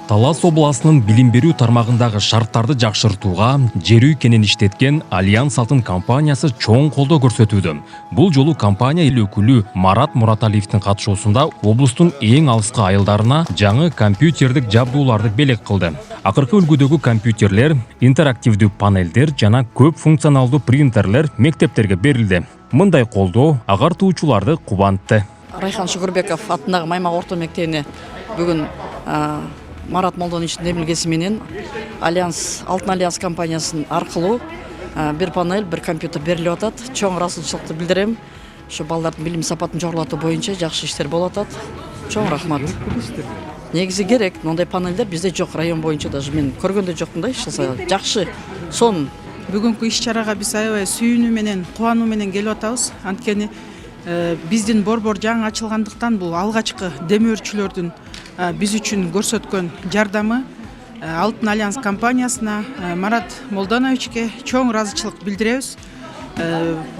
Талас обласынын билим берүү тармагындагы шарттарды жакшыртууга жер үй кенен иштеткен Альянс Алтын компаниясы чоң колдоо көрсөтүүдө. Бул жолу компания эл өкүлү Марат Мураталиевдин катышуусунда облустун эң алыскы айылдарына жаңы компьютердик жабдууларды белек кылды. Акыркы үлгүдөгү компьютерлер, интерактивдүү панелдер жана көп функционалдуу принтерлер мектептерге берилди. Мындай колдоо агартуучуларды кубантты. Райхан Шүгүрбеков атындагы Маймак орто мектебине бүгүн Марат Молдоновичтин демилгеси менен Алтын Альянс компаниясынын аркылуу бир панель, бир компьютер берилип атат. Чоң ыраазычылыкты билдирем. Ошо балдардын билим сапатын жогорулатуу боюнча жакшы иштер болуп атат. Чоң рахмат. Негизи керек, мындай панелдер бизде жок, район боюнча даже мен көргөндө жокмун да, иштесе жакшы, сонун. Бүгүнкү иш-чарага биз аябай сүйүнүү менен, кубануу менен келип атабыз. Анткени биздин борбор жаңы ачылгандыктан бул алгачкы демөөрчүлөрдүн биз үчүн көрсөткөн жардамы Алтын Альянс компаниясына, Марат Молдоновичке чоң ыраазычылык билдиребиз.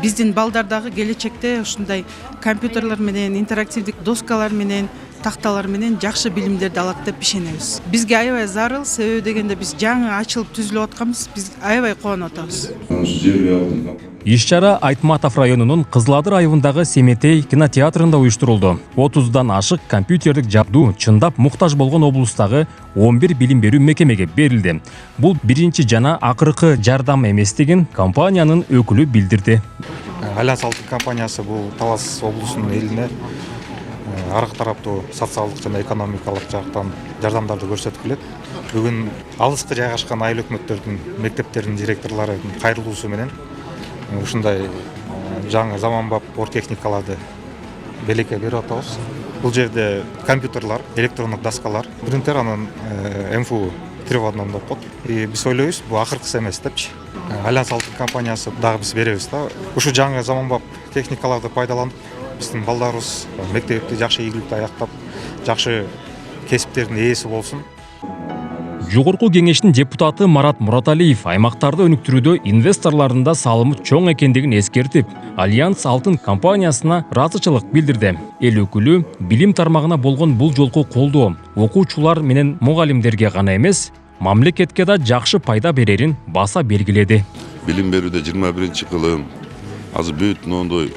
Биздин балдар дагы келечекте ушундай компьютерлер менен, интерактивдик доскалар менен, такталар менен жакшы билимдерди алат деп ишенебиз. Бизге аябай зарыл, себеби дегенде биз жаңы ачылып түзүлүп атканбыз. Биз аябай кубанып атабыз. Иш-чара Айтматов районунун Кызыладыр айылындагы Семетей кинотеатрында уюштурулду. 30дан ашык компьютердик жабдуу чындап муктаж болгон облустагы 11 билим берүү мекемеге берилди. Бул биринчи жана акыркы жардам эместигин компаниянын өкүлү билдирди. Альянс Алтын компаниясы бул Талас облусунун элине аркы тараптуу социалдык жана экономикалык жактан жардамдарды көрсөтүп келет. Бүгүн алыскы жайгашкан айыл өкмөттөрдүн мектептеринин директорлорунун кайрылуусу менен ушундай жаңы заманбап ор техникаларды белекке берип атабыз. Бул жерде компьютерлар, электрондук доскалар, принтер, анан МФУ приводном деп коет. Биз ойлойбуз, бул акыркысы эмес депчи. Альянс Алтын компаниясы дагы биз беребиз да. Ушу жаңы заманбап техникаларды пайдаланып, биздин балдарыбыз мектепти жакшы ийгиликтүү аяктап, жакшы кесиптердин ээси болсун. Жогорку кеңештин депутаты Марат Мураталиев аймактарды өнүктүрүүдө инвесторлордун да салымы чоң экендигин эскертип, Альянс Алтын компаниясына ыраазычылык билдирди. Эл өкүлү билим тармагына болгон бул жолку колдоо окуучулар менен мугалимдерге гана эмес, мамлекетке да жакшы пайда берерин баса белгиледи. Билим берүүдө 21-кылым азыр бүт мондой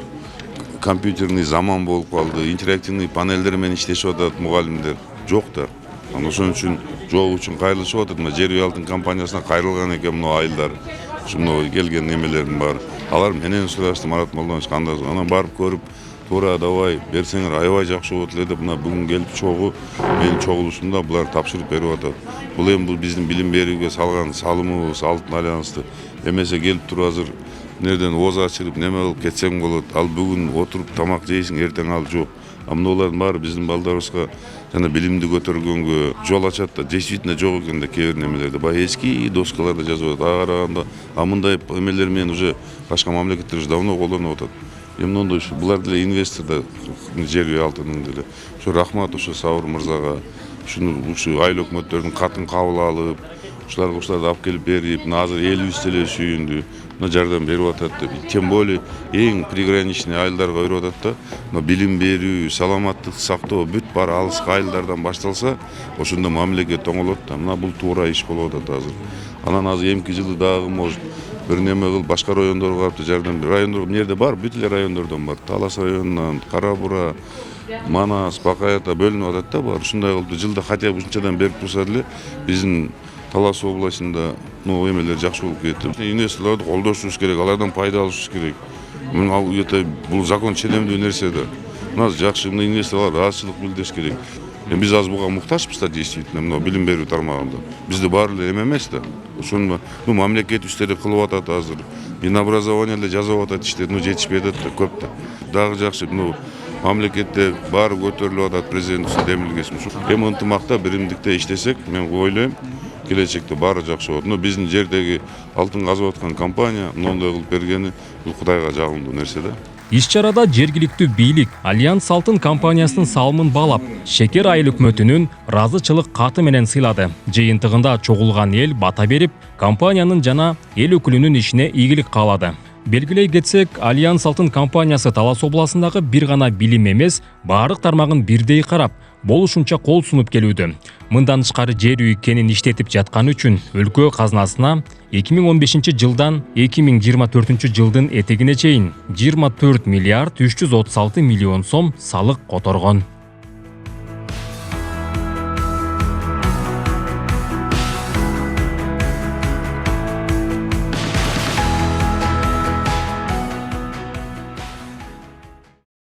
компьютерный заман болуп калды, интерактивный панелдер менен иштешип атат мугалимдер жок да. Ошон үчүн жол үчүн кайрылышып атат. Жер үй Алтын компаниясына кайрылган экен мына айылдар. Ушуну келген немелердин баары. Алар менен сурашты, Марат Молдонович кандай, анан барып көрүп, туура давай берсеңер аябай жакшы болот эле деп мына бүгүн келип чогуу менин чогулушумда булар тапшырып берип атат. Бул эми бул биздин билим берүүгө салган салымыбыз Алтын Альянсты. Эмесе келип туруп азыр нерден ооз ачырып неме кылып кетсең болот. Ал бүгүн отуруп тамак жейсиң, эртең ал жок. Амыналардын баары биздин балдарыбызга жана билимди көтөргөнгө жол ачат да, действительно жок экен да кээ бир немелерде. Баягы эски доскаларда жазып атат. Ага караганда мындай эмелер менен уже башка мамлекеттер уже давно колдонуп атат. Эми ондой булар деле инвестор да, жер үй Алтынын деле. Ошо рахмат ошо Сабыр мырзага. Ушу айыл өкмөттөрдүн катын кабыл алып, ушуларды алып келип берип, азыр элибиз деле сүйүндү. Жардам берип атат деп. Тем более эң приграничный айылдарга берип атат да. Но билим берүү, саламаттык сактоо бүт баары алыскы айылдардан башталса, ошондо мамлекет оңолот да. Мына бул туура иш болуп атат азыр. Анан азыр эмки жылы дагы может бир неме кылып башка райондорго барып жардам берип. Райондор эмнеде бар? Бүт эле райондордон бар. Талас районунан, Кара Бура, Манас, Бакаята бөлүнүп атат да бар. Ушундай кылып жылда хотя бы ушунчадан берип турса деле биздин Талас областында эмелер жакшы болуп кетти. Инвесторлорду колдошубуз керек, алардан пайда алышыбыз керек. Бул закон ченемдүү нерсе да. Мына жакшы инвесторлор ыраазычылык билдириш керек. Биз азыр буга муктажбыз да действительно, мына билим берүү тармагында. Бизде баары эле эме эмес да. Ошону мамлекет иштери кылып атат азыр. Минобразование эле жазып атат иштер, жетишпей атат да, көп да. Дагы жакшы, мамлекетте баары көтөрүлүп атат президенттин демилгеси. Эми ынтымакта, биримдикте иштесек, мен ойлойм, келечекте баары жакшы болот. Биздин жердеги алтын казып аткан компания мондой кылып бергени бул Кудайга жагымдуу нерсе да. Иш-чарада жергиликтүү бийлик Альянс Алтын компаниясынын салымын баалап, Шекер айыл өкмөтүнүн ыраазычылык каты менен сыйлады. Жыйынтыгында чогулган эл бата берип, компаниянын жана эл өкүлүнүн ишине ийгилик каалады. Белгилей кетсек, Альянс Алтын компаниясы Талас областындагы бир гана билим эмес, баардык тармагын бирдей карап, болушунча кол сунуп келүүдө. Мындан тышкары жер үй кенин иштетип жатканы үчүн өлкө казынасына 2015 жылдан 2024 жылдын этегине чейин 24 миллиард 336 миллион сом салык которгон.